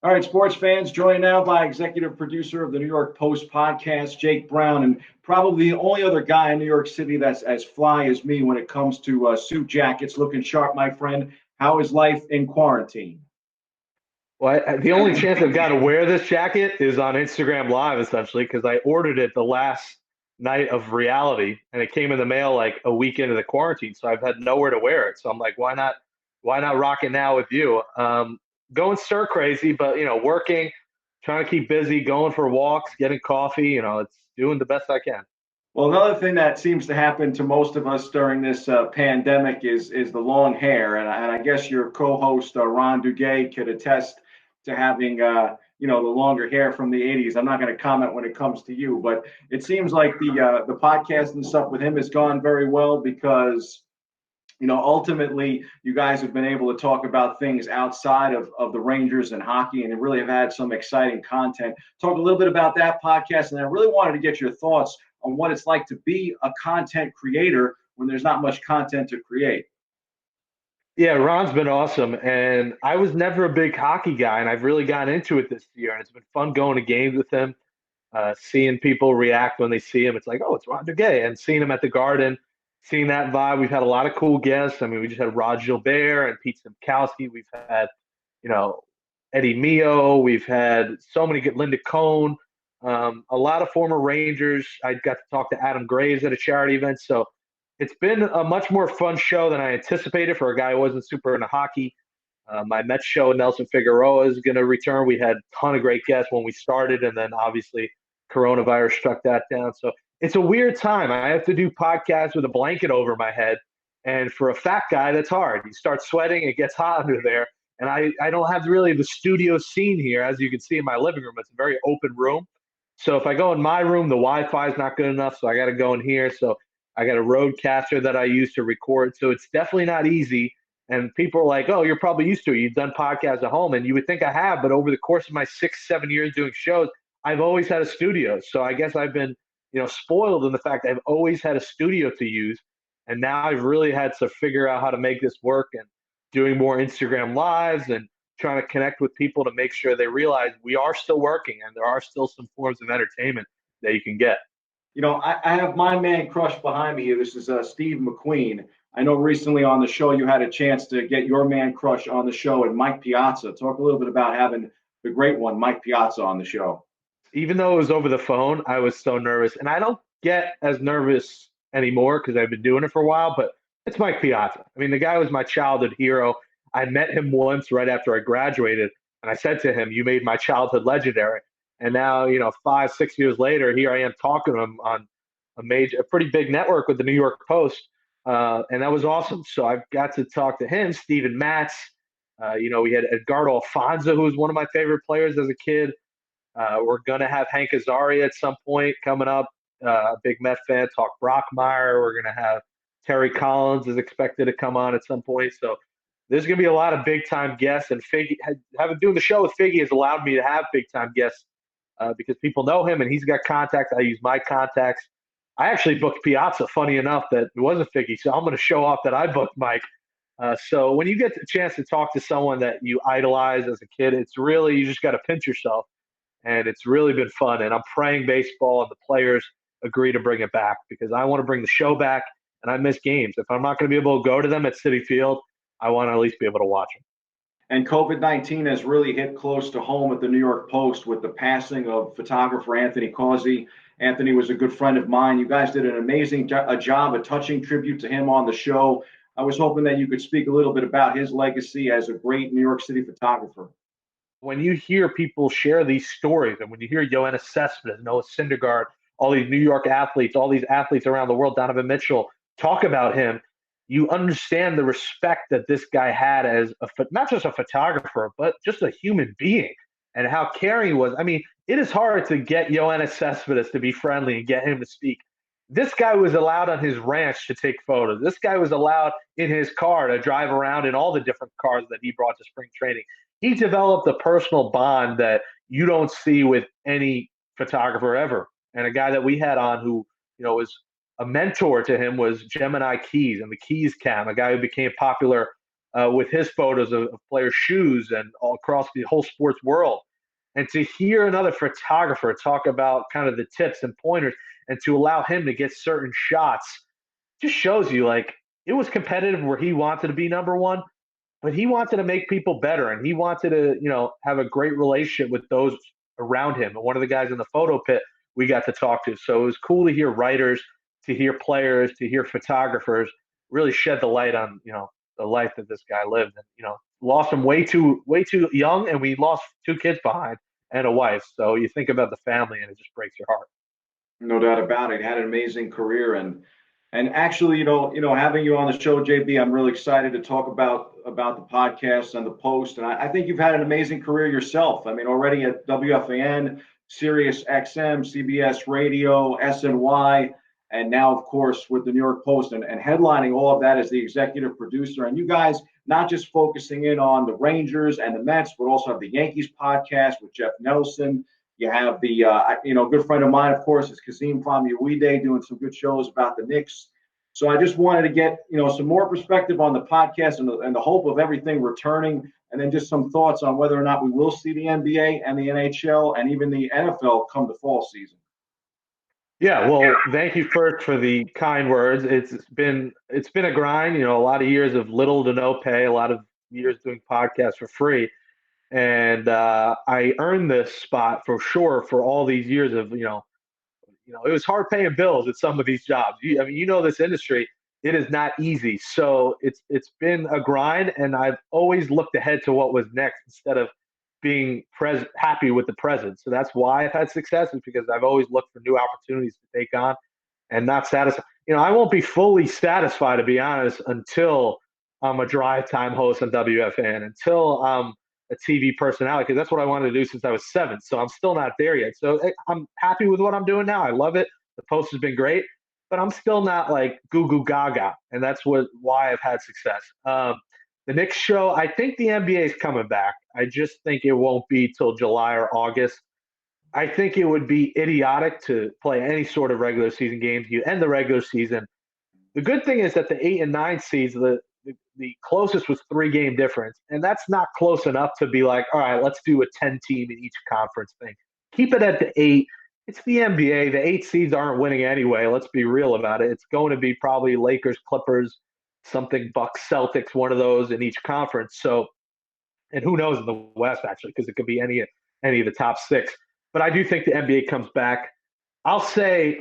All right, sports fans, joined now by executive producer of the New York Post podcast, Jake Brown, and probably the only other guy in New York City that's as fly as me when it comes to suit jackets. Looking sharp, my friend. How is life in quarantine? Well, the only chance I've got to wear this jacket is on Instagram Live, essentially, because I ordered it the last night of reality, and it came in the mail like a week into the quarantine. So I've had nowhere to wear it. So I'm like, why not rock it now with you? Going stir crazy, but working, trying to keep busy, going for walks, getting coffee. It's doing the best I can. Well, another thing that seems to happen to most of us during this pandemic is the long hair, and I guess your co-host Ron Duguay could attest to having the longer hair from the '80s. I'm not going to comment when it comes to you, but it seems like the podcast and stuff with him has gone very well because ultimately you guys have been able to talk about things outside of the Rangers and hockey and really have had some exciting content. Talk a little bit about that podcast. And I really wanted to get your thoughts on what it's like to be a content creator when there's not much content to create. Yeah, Ron's been awesome, and I was never a big hockey guy, and I've really gotten into it this year, and it's been fun going to games with him, seeing people react when they see him. It's like, oh, it's Ron Duguay, and seeing him at the Garden, seeing that vibe. We've had a lot of cool guests. I mean, we just had Rod Gilbert and Pete Simkowski. We've had, you know, Eddie Mio. We've had so many good Linda Cohn, a lot of former Rangers. I got to talk to Adam Graves at a charity event, so it's been a much more fun show than I anticipated for a guy who wasn't super into hockey. My Mets show, Nelson Figueroa, is going to return. We had a ton of great guests when we started, and then obviously coronavirus struck that down. So it's a weird time. I have to do podcasts with a blanket over my head. And for a fat guy, that's hard. You start sweating, it gets hot under there. And I don't have really the studio scene here. As you can see in my living room, it's a very open room. So if I go in my room, the Wi-Fi is not good enough. So I got to go in here. So I got a roadcaster that I use to record. So it's definitely not easy. And people are like, oh, you're probably used to it. You've done podcasts at home. And you would think I have. But over the course of my 6, 7 years doing shows, I've always had a studio. So I guess I've been, spoiled in the fact I've always had a studio to use. And now I've really had to figure out how to make this work and doing more Instagram lives and trying to connect with people to make sure they realize we are still working and there are still some forms of entertainment that you can get. I have my man crush behind me here. This is Steve McQueen. I know recently on the show you had a chance to get your man crush on the show and Mike Piazza. Talk a little bit about having the great one, Mike Piazza, on the show. Even though it was over the phone, I was so nervous. And I don't get as nervous anymore because I've been doing it for a while, but it's Mike Piazza. I mean, the guy was my childhood hero. I met him once right after I graduated, and I said to him, you made my childhood legendary. And now, 5, 6 years later, here I am talking to him on a pretty big network with the New York Post. And that was awesome. So I've got to talk to him, Steven Matz. We had Edgardo Alfonso, who was one of my favorite players as a kid. We're going to have Hank Azaria at some point coming up. A big Met fan, talk Brockmeyer. We're going to have Terry Collins is expected to come on at some point. So there's going to be a lot of big time guests. And Figgy, having doing the show with Figgy has allowed me to have big time guests because people know him and he's got contacts. I use my contacts. I actually booked Piazza, funny enough, that it wasn't Figgy. So I'm going to show off that I booked Mike. So when you get the chance to talk to someone that you idolize as a kid, it's really, you just got to pinch yourself and it's really been fun. And I'm praying baseball and the players agree to bring it back because I want to bring the show back and I miss games. If I'm not going to be able to go to them at Citi Field, I want to at least be able to watch them. And COVID-19 has really hit close to home at the New York Post with the passing of photographer Anthony Causey. Anthony was a good friend of mine. You guys did an amazing job, a touching tribute to him on the show. I was hoping that you could speak a little bit about his legacy as a great New York City photographer. When you hear people share these stories, and when you hear Yoenis Cespedes, Noah Syndergaard, all these New York athletes, all these athletes around the world, Donovan Mitchell, talk about him, you understand the respect that this guy had as not just a photographer, but just a human being and how caring he was. I mean, it is hard to get Yoenis Cespedes to be friendly and get him to speak. This guy was allowed on his ranch to take photos. This guy was allowed in his car to drive around in all the different cars that he brought to spring training. He developed a personal bond that you don't see with any photographer ever. And a guy that we had on who, was a mentor to him was Gemini Keys and the Keys Cam, a guy who became popular with his photos of players' shoes and all across the whole sports world. And to hear another photographer talk about kind of the tips and pointers and to allow him to get certain shots just shows you like it was competitive where he wanted to be number one, but he wanted to make people better and he wanted to, have a great relationship with those around him. And one of the guys in the photo pit we got to talk to. So it was cool to hear writers, to hear players, to hear photographers really shed the light on, the life that this guy lived. And, lost him way too young, and we lost two kids behind and a wife. So you think about the family and it just breaks your heart. No doubt about it. He had an amazing career, and actually, having you on the show, JB, I'm really excited to talk about the podcast and the post. And I think you've had an amazing career yourself. I mean, already at WFAN, Sirius XM, CBS Radio, SNY, and now, of course, with the New York Post and headlining all of that as the executive producer. And you guys not just focusing in on the Rangers and the Mets, but also have the Yankees podcast with Jeff Nelson. You have the, good friend of mine, of course, is Kazim Famuyide doing some good shows about the Knicks. So I just wanted to get, some more perspective on the podcast and the hope of everything returning, and then just some thoughts on whether or not we will see the NBA and the NHL and even the NFL come the fall season. Yeah, well, thank you first for the kind words. It's been a grind, a lot of years of little to no pay, a lot of years doing podcasts for free. And I earned this spot for sure for all these years of, it was hard paying bills at some of these jobs. This industry, it is not easy. So it's been a grind, and I've always looked ahead to what was next instead of being happy with the present. So that's why I've had success, is because I've always looked for new opportunities to take on and not satisfied. I won't be fully satisfied, to be honest, until I'm a drive time host on WFN, until I'm a TV personality, because that's what I wanted to do since I was 7. So I'm still not there yet. So I'm happy with what I'm doing now. I love it. The post has been great, but I'm still not like goo goo gaga, and that's why I've had success. The Knicks show, I think the NBA is coming back. I just think it won't be till July or August. I think it would be idiotic to play any sort of regular season games. You end the regular season. The good thing is that the 8 and 9 seeds, the closest was 3-game difference, and that's not close enough to be like, all right, let's do a 10-team in each conference thing. Keep it at the 8. It's the NBA. The 8 seeds aren't winning anyway. Let's be real about it. It's going to be probably Lakers, Clippers, something Bucks, Celtics, one of those in each conference. So, and who knows in the West actually, because it could be any of the top 6. But I do think the NBA comes back. I'll say,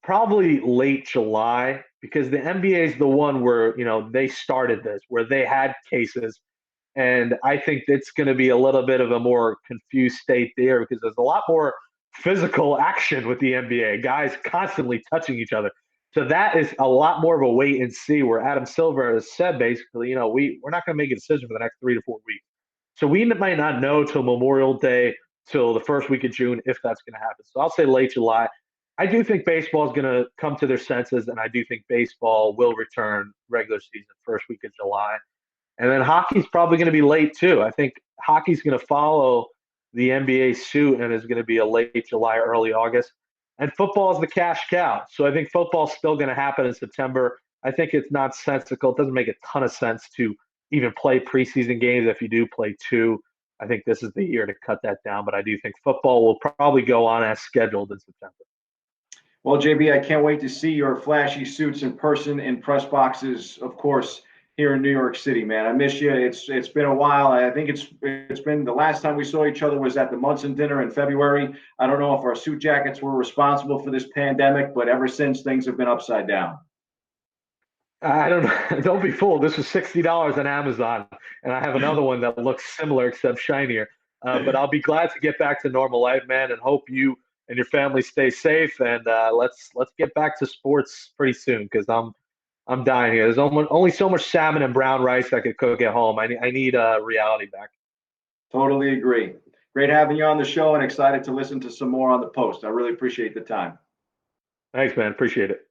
probably late July, because the NBA is the one where, they started this, where they had cases. And I think it's going to be a little bit of a more confused state there, because there's a lot more physical action with the NBA, guys constantly touching each other. So that is a lot more of a wait and see, where Adam Silver has said basically, we're not going to make a decision for the next 3 to 4 weeks. So we might not know till Memorial Day, till the first week of June, if that's going to happen. So I'll say late July. I do think baseball is going to come to their senses, and I do think baseball will return regular season first week of July. And then hockey's probably going to be late too. I think hockey's going to follow the NBA suit and is going to be a late July, early August. And football is the cash cow. So I think football's still going to happen in September. I think it's nonsensical. It doesn't make a ton of sense to even play preseason games. If you do play 2, I think this is the year to cut that down. But I do think football will probably go on as scheduled in September. Well, JB, I can't wait to see your flashy suits in person in press boxes, of course, here in New York City, man. I miss you. It's been a while. I think it's been the last time we saw each other was at the Munson dinner in February. I don't know if our suit jackets were responsible for this pandemic, but ever since, things have been upside down. I don't know. Don't be fooled. This was $60 on Amazon, and I have another one that looks similar except shinier. But I'll be glad to get back to normal life, man, and hope you and your family stay safe. And let's get back to sports pretty soon, because I'm dying here. There's only so much salmon and brown rice I could cook at home. I need reality back. Totally agree. Great having you on the show, and excited to listen to some more on the post. I really appreciate the time. Thanks, man. Appreciate it.